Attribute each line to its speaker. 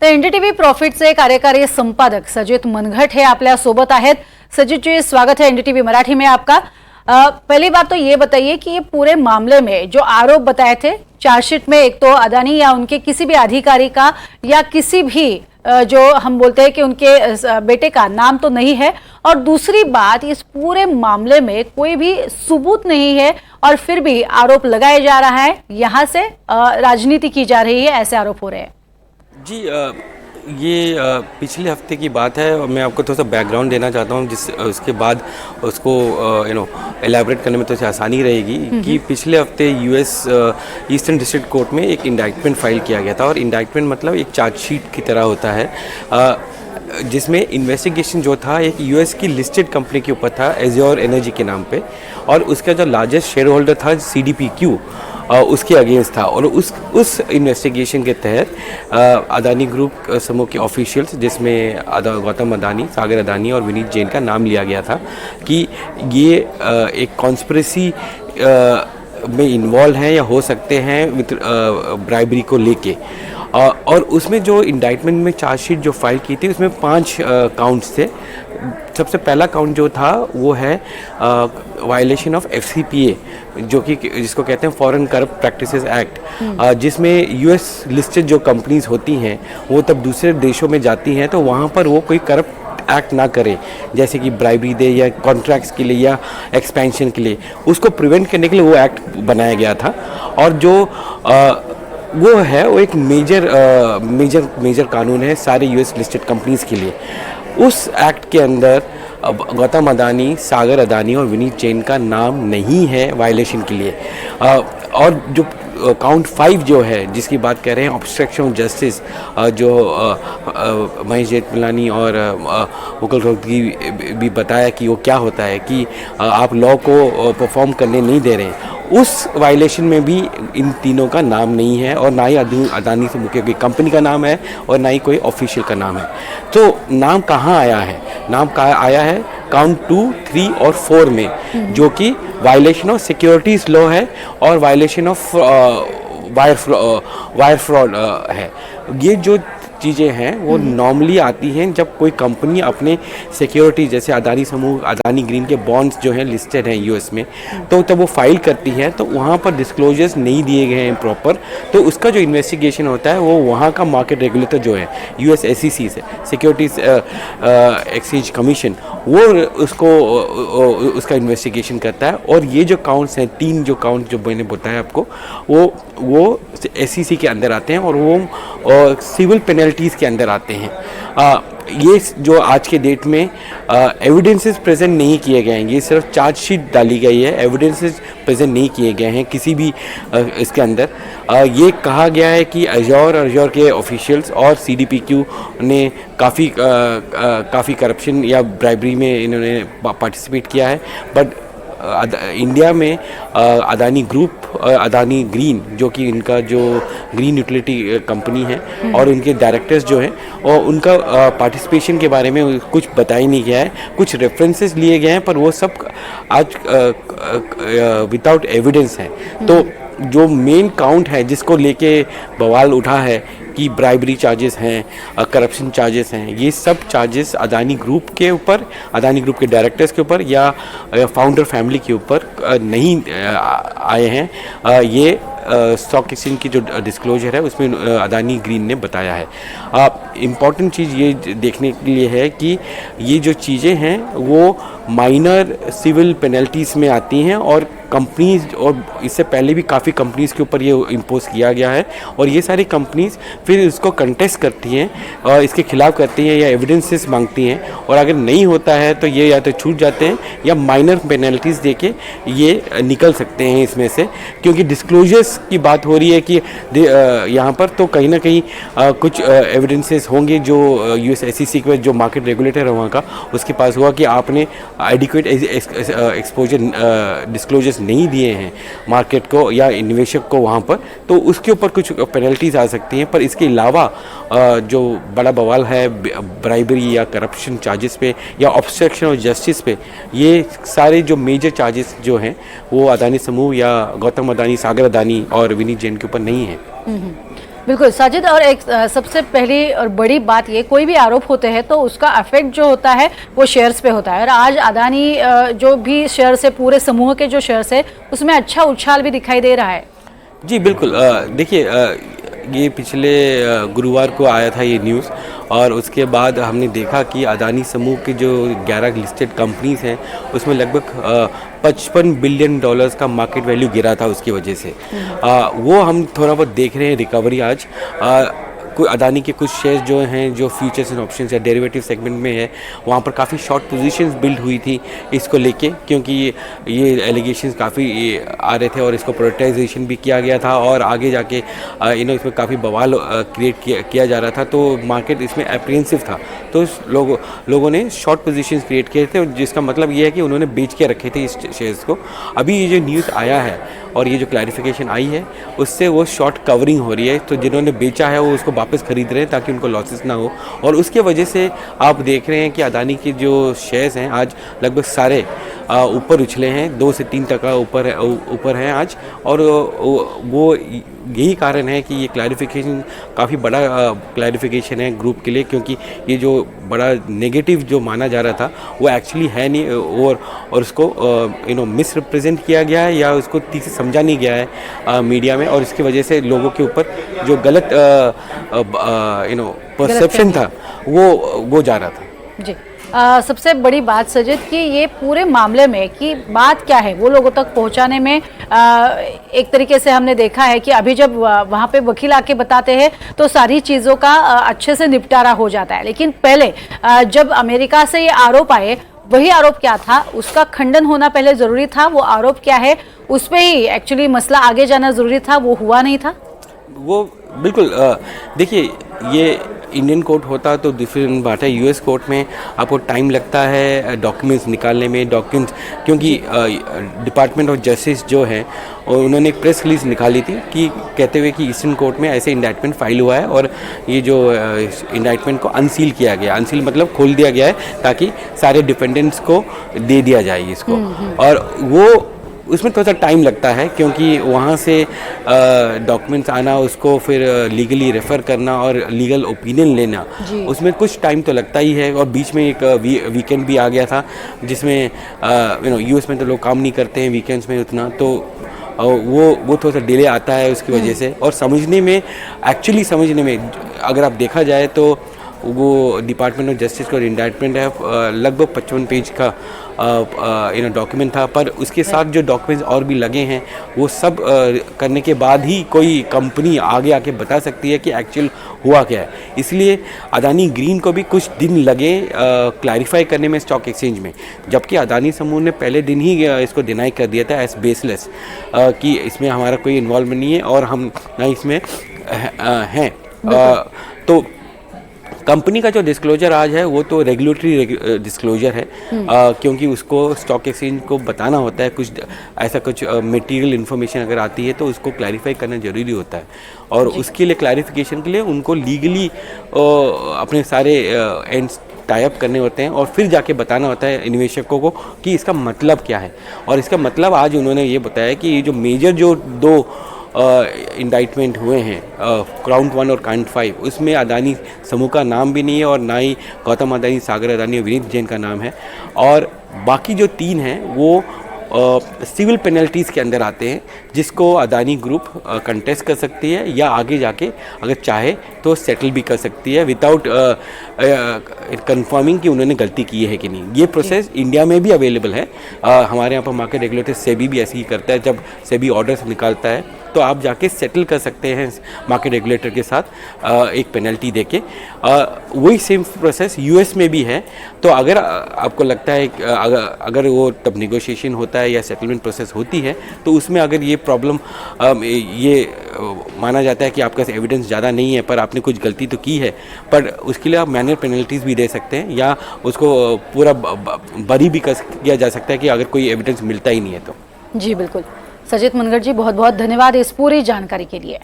Speaker 1: तर एनडीटीव्ही प्रॉफिटचे कार्यकारी संपादक सजित मनघट हे आपल्या सोबत आहेत। सजित जी, स्वागत है एनडीटीवी मराठी में आपका। पहली बात तो ये बताइए कि ये पूरे मामले में जो आरोप बताए थे चार्जशीट में, एक तो अदानी या उनके किसी भी अधिकारी का या किसी भी जो हम बोलते हैं कि उनके बेटे का नाम तो नहीं है, और दूसरी बात इस पूरे मामले में कोई भी सबूत नहीं है और फिर भी आरोप लगाया जा रहा है, यहाँ से राजनीति की जा रही है, ऐसे आरोप हो रहे हैं।
Speaker 2: जी, ये पिछले हफ्ते की बात है और मैं आपको थोड़ा सा बैकग्राउंड देना चाहता हूँ, जिस उसके बाद उसको एलैबोरेट करने में थोड़ी सी आसानी रहेगी कि पिछले हफ्ते यूएस ईस्टर्न डिस्ट्रिक्ट कोर्ट में एक इंडाइटमेंट फाइल किया गया था। और इंडाइटमेंट मतलब एक चार्जशीट की तरह होता है, जिसमें इन्वेस्टिगेशन जो था एक यूएस की लिस्टेड कंपनी के ऊपर था, एज्योर एनर्जी के नाम पे, और उसका जो लार्जेस्ट शेयर होल्डर था सीडीपीक्यू, उसके अगेंस्ट था। और उस इन्वेस्टिगेशन के तहत अदानी ग्रुप समूह के ऑफिशियल्स, जिसमें गौतम अदानी, सागर अदानी और विनीत जैन का नाम लिया गया था कि ये एक कॉन्स्पिरेसी में इन्वॉल्व हैं या हो सकते हैं विद ब्राइबरी को लेके। और उसमें जो इंडाइटमेंट में चार्जशीट जो फाइल की थी उसमें 5 काउंट्स थे। सबसे पहला काउंट जो था वो है वायलेशन ऑफ एफसीपीए, जो कि जिसको कहते हैं फॉरेन करप्ट प्रैक्टिसेस एक्ट, जिसमें यूएस लिस्टेड जो कंपनीज होती हैं वो तब दूसरे देशों में जाती हैं तो वहाँ पर वो कोई करप्ट एक्ट ना करे, जैसे कि ब्राइबरी दे या कॉन्ट्रैक्ट्स के लिए या एक्सपेंशन के लिए, उसको प्रिवेंट करने के लिए वो एक्ट बनाया गया था। और जो वो है वो एक मेजर कानून है सारे यूएस लिस्टेड कंपनीज के लिए। उस एक्ट के अंदर गौतम अदानी, सागर अदानी और विनीत जैन का नाम नहीं है वायलेशन के लिए। और जो काउंट 5 जो है जिसकी बात कर रहे हैं, ऑब्स्ट्रक्शन ऑफ जस्टिस, जो महेश जेठमलानी और मुकुल रोहतगी भी बताया कि वो क्या होता है कि आप लॉ को परफॉर्म करने नहीं दे रहे हैं, उस वायलेशन में भी इन तीनों का नाम नहीं है। और ना ही अदानी से मुख्य कोई कंपनी का नाम है और ना ही कोई ऑफिशियल का नाम है। तो नाम कहाँ आया है? नाम कहाँ आया है? काउंट 2, 3 और 4 में, जो कि वायलेशन ऑफ सिक्योरिटीज लॉ है और वायलेशन ऑफ वायर फ्रॉड है। ये जो चीज़ें हैं वो नॉर्मली आती हैं जब कोई कंपनी अपने सिक्योरिटी, जैसे अदानी समूह, अदानी ग्रीन के बॉन्ड्स जो हैं लिस्टेड हैं यूएस में, तो जब वो फाइल करती हैं तो वहाँ पर डिस्क्लोजर्स नहीं दिए गए हैं प्रॉपर, तो उसका जो इन्वेस्टिगेशन होता है वो वहाँ का मार्केट रेगुलेटर जो है यूएस एसईसी से, सिक्योरिटीज एक्सचेंज कमीशन, वो उसका इन्वेस्टिगेशन करता है। और ये जो काउंट्स हैं, 3 जो काउंट जो मैंने बताया आपको, वो एसईसी के अंदर आते हैं और वो सिविल पेनल्टीज़ के अंदर आते हैं। ये जो आज के डेट में एविडेंसेस प्रेजेंट नहीं किए गए हैं, ये सिर्फ चार्जशीट डाली गई है, एविडेंसेस प्रेजेंट नहीं किए गए हैं किसी भी इसके अंदर। ये कहा गया है कि एज्योर के ऑफिशियल्स और सीडीपीक्यू ने काफ़ी करप्शन या ब्राइबरी में इन्होंने पार्टिसिपेट किया है। बट इंडिया में अदानी ग्रुप, अदानी ग्रीन, जो कि इनका जो ग्रीन यूटिलिटी कंपनी है, और उनके डायरेक्टर्स जो हैं, और उनका पार्टिसिपेशन के बारे में कुछ बताया नहीं गया है। कुछ रेफरेंसेस लिए गए हैं पर वो सब आज विदाउट एविडेंस हैं। तो जो मेन काउंट है जिसको लेके बवाल उठा है कि ब्राइबरी चार्जेस हैं, करप्शन चार्जेस हैं, ये सब चार्जेस अदानी ग्रुप के ऊपर, अदानी ग्रुप के डायरेक्टर्स के ऊपर या फाउंडर फैमिली के ऊपर नहीं आए हैं। ये स्टॉक एक्सचेंज की जो डिस्क्लोजर है उसमें अदानी ग्रीन ने बताया है। इम्पॉर्टेंट चीज़ ये देखने के लिए है कि ये जो चीज़ें हैं वो माइनर सिविल पेनल्टीज़ में आती हैं, और कंपनीज, और इससे पहले भी काफ़ी कंपनीज़ के ऊपर ये इम्पोज किया गया है, और ये सारी कंपनीज़ फिर इसको कंटेस्ट करती हैं और इसके खिलाफ करती हैं या एविडेंसेस मांगती हैं, और अगर नहीं होता है तो ये या तो छूट जाते हैं या माइनर पेनल्टीज़ देके ये निकल सकते हैं इसमें से। क्योंकि डिस्क्लोजर्स की बात हो रही है कि यहाँ पर तो कहीं ना कहीं कुछ एविडेंसेस होंगे जो यूएस एसईसी के जो मार्केट रेगुलेटर है वहाँ का, उसके पास हुआ कि आपने एडिक्वेट एक्सपोजर डिस्क्लोजर्स नहीं दिए हैं मार्केट को या निवेशक को वहाँ पर, तो उसके ऊपर कुछ पेनल्टीज आ सकती हैं। पर इसके अलावा जो बड़ा बवाल है ब्राइबरी या करप्शन चार्जेस पे या ऑब्स्ट्रक्शन ऑफ जस्टिस पे, ये सारे जो मेजर चार्जेस जो हैं वो अदानी समूह या गौतम अदानी, सागर अदानी और विनीत जैन के ऊपर नहीं है।
Speaker 1: बिल्कुल साजिद, और एक सबसे पहली और बड़ी बात ये, कोई भी आरोप होते हैं तो उसका इफेक्ट जो होता है वो शेयर्स पे होता है, और आज अदानी जो भी शेयर्स है, पूरे समूह के जो शेयर्स है, उसमें अच्छा उछाल भी दिखाई दे रहा है।
Speaker 2: जी बिल्कुल, देखिए, ये पिछले गुरुवार को आया था ये न्यूज़, और उसके बाद हमने देखा कि अदानी समूह के जो 11 लिस्टेड कंपनीज हैं उसमें लगभग 55 बिलियन डॉलर्स का मार्केट वैल्यू गिरा था उसकी वजह से। वो हम थोड़ा बहुत देख रहे हैं रिकवरी आज। कोई अदानी के कुछ शेयर्स जो हैं, जो फ्यूचर्स एंड ऑप्शंस या डेरिवेटिव सेगमेंट में है, वहाँ पर काफ़ी शॉर्ट पोजीशंस बिल्ड हुई थी इसको लेके, क्योंकि ये एलिगेशंस काफ़ी आ रहे थे और इसको प्रायोरिटाइजेशन भी किया गया था, और आगे जाके इसमें काफ़ी बवाल क्रिएट किया जा रहा था, तो मार्केट इसमें एप्रीहेंसिव था। तो लोगों ने शॉर्ट पोजीशंस क्रिएट किए थे, जिसका मतलब ये है कि उन्होंने बेच के रखे थे इस शेयर्स को। अभी ये जो न्यूज़ आया है और ये जो क्लैरिफिकेशन आई है, उससे वो शॉर्ट कवरिंग हो रही है, तो जिन्होंने बेचा है वो उसको वापस खरीद रहे हैं ताकि उनको लॉसेस ना हो, और उसके वजह से आप देख रहे हैं कि अदानी के जो शेयर्स हैं आज लगभग सारे ऊपर उछले हैं, 2 से 3% ऊपर हैं आज, और वो यही कारण है कि ये क्लैरिफिकेशन काफ़ी बड़ा क्लैरिफिकेशन है ग्रुप के लिए, क्योंकि ये जो बड़ा नेगेटिव जो माना जा रहा था वो एक्चुअली है नहीं, और उसको मिस रिप्रेजेंट किया गया है या उसको ठीक से समझा नहीं गया है मीडिया में, और इसकी वजह से लोगों के ऊपर जो गलत परसेप्शन था वो जा रहा था।
Speaker 1: जी, सबसे बड़ी बात सजिद कि ये पूरे मामले में कि बात क्या है वो लोगों तक पहुंचाने में एक तरीके से हमने देखा है कि अभी जब वहाँ पे वकील आके बताते हैं तो सारी चीज़ों का अच्छे से निपटारा हो जाता है, लेकिन पहले जब अमेरिका से ये आरोप आए, वही आरोप क्या था उसका खंडन होना पहले ज़रूरी था, वो आरोप क्या है उस पर ही एक्चुअली मसला आगे जाना ज़रूरी था, वो हुआ नहीं था।
Speaker 2: वो बिल्कुल, देखिए, ये इंडियन कोर्ट होता तो डिफरेंट बात है। यूएस कोर्ट में आपको टाइम लगता है डॉक्यूमेंट्स निकालने में, क्योंकि डिपार्टमेंट ऑफ जस्टिस जो है उन्होंने एक प्रेस रिलीज निकाली थी कि कहते हुए कि ईस्टर्न कोर्ट में ऐसे इंडाइटमेंट फाइल हुआ है, और ये जो इंडाइटमेंट को अनसील किया गया, अनसील मतलब खोल दिया गया है ताकि सारे डिफेंडेंट्स को दे दिया जाए इसको, और वो उसमें थोड़ा सा टाइम लगता है, क्योंकि वहाँ से डॉक्यूमेंट्स आना, उसको फिर लीगली रेफ़र करना और लीगल ओपिनियन लेना, उसमें कुछ टाइम तो लगता ही है। और बीच में एक वीकेंड भी आ गया था, जिसमें यूएस में तो लोग काम नहीं करते हैं वीकेंड्स में उतना, तो वो थोड़ा सा डिले आता है उसकी वजह से। और समझने में अगर आप देखा जाए तो वो डिपार्टमेंट ऑफ जस्टिस का इंडाइटमेंट है, लगभग 55 पेज का डॉक्यूमेंट था, पर उसके साथ जो डॉक्यूमेंट्स और भी लगे हैं वो सब करने के बाद ही कोई कंपनी आगे आके बता सकती है कि एक्चुअल हुआ क्या है। इसलिए अदानी ग्रीन को भी कुछ दिन लगे क्लैरिफाई करने में स्टॉक एक्सचेंज में, जबकि अदानी समूह ने पहले दिन ही इसको डिनाई कर दिया था एज बेसलेस, कि इसमें हमारा कोई इन्वॉल्वमेंट नहीं है और हम ना इसमें हैं। तो कंपनी का जो डिस्क्लोजर आज है वो तो रेगुलेटरी डिस्क्लोजर है, क्योंकि उसको स्टॉक एक्सचेंज को बताना होता है, कुछ ऐसा कुछ मटेरियल इन्फॉर्मेशन अगर आती है तो उसको क्लैरिफाई करना ज़रूरी होता है, और उसके लिए क्लैरिफिकेशन के लिए उनको लीगली अपने सारे एंड्स टाई अप करने होते हैं, और फिर जाके बताना होता है निवेशकों को कि इसका मतलब क्या है। और इसका मतलब आज उन्होंने ये बताया कि ये जो मेजर जो 2 इंडाइटमेंट हुए हैं, काउंट 1 और काउंट 5, उसमें अदानी समूह का नाम भी नहीं है, और ना ही गौतम अदानी, सागर अदानी और विनीत जैन का नाम है, और बाकी जो 3 हैं वो सिविल पेनल्टीज़ के अंदर आते हैं, जिसको अदानी ग्रुप कंटेस्ट कर सकती है, या आगे जाके अगर चाहे तो सेटल भी कर सकती है विदाउट कंफर्मिंग कि उन्होंने गलती की है कि नहीं। ये प्रोसेस इंडिया में भी अवेलेबल है, हमारे यहाँ पर मार्केट रेगुलेटर सेबी भी ऐसे ही करता है, जब सेबी ऑर्डर्स निकालता है तो आप जाके सेटल कर सकते हैं मार्केट रेगुलेटर के साथ एक पेनल्टी देके। वही सेम प्रोसेस यूएस में भी है, तो अगर आपको लगता है अगर वो तब नेगोशिएशन होता है या सेटलमेंट प्रोसेस होती है, तो उसमें अगर ये प्रॉब्लम ये माना जाता है कि आपके पास एविडेंस ज़्यादा नहीं है पर आपने कुछ गलती तो की है, पर उसके लिए आप मैनर पेनल्टीज़ भी दे सकते हैं, या उसको पूरा बरी भी किया जा सकता है कि अगर कोई एविडेंस मिलता ही नहीं है तो।
Speaker 1: जी बिल्कुल, सजित मनगर जी बहुत बहुत धन्यवाद इस पूरी जानकारी के लिए।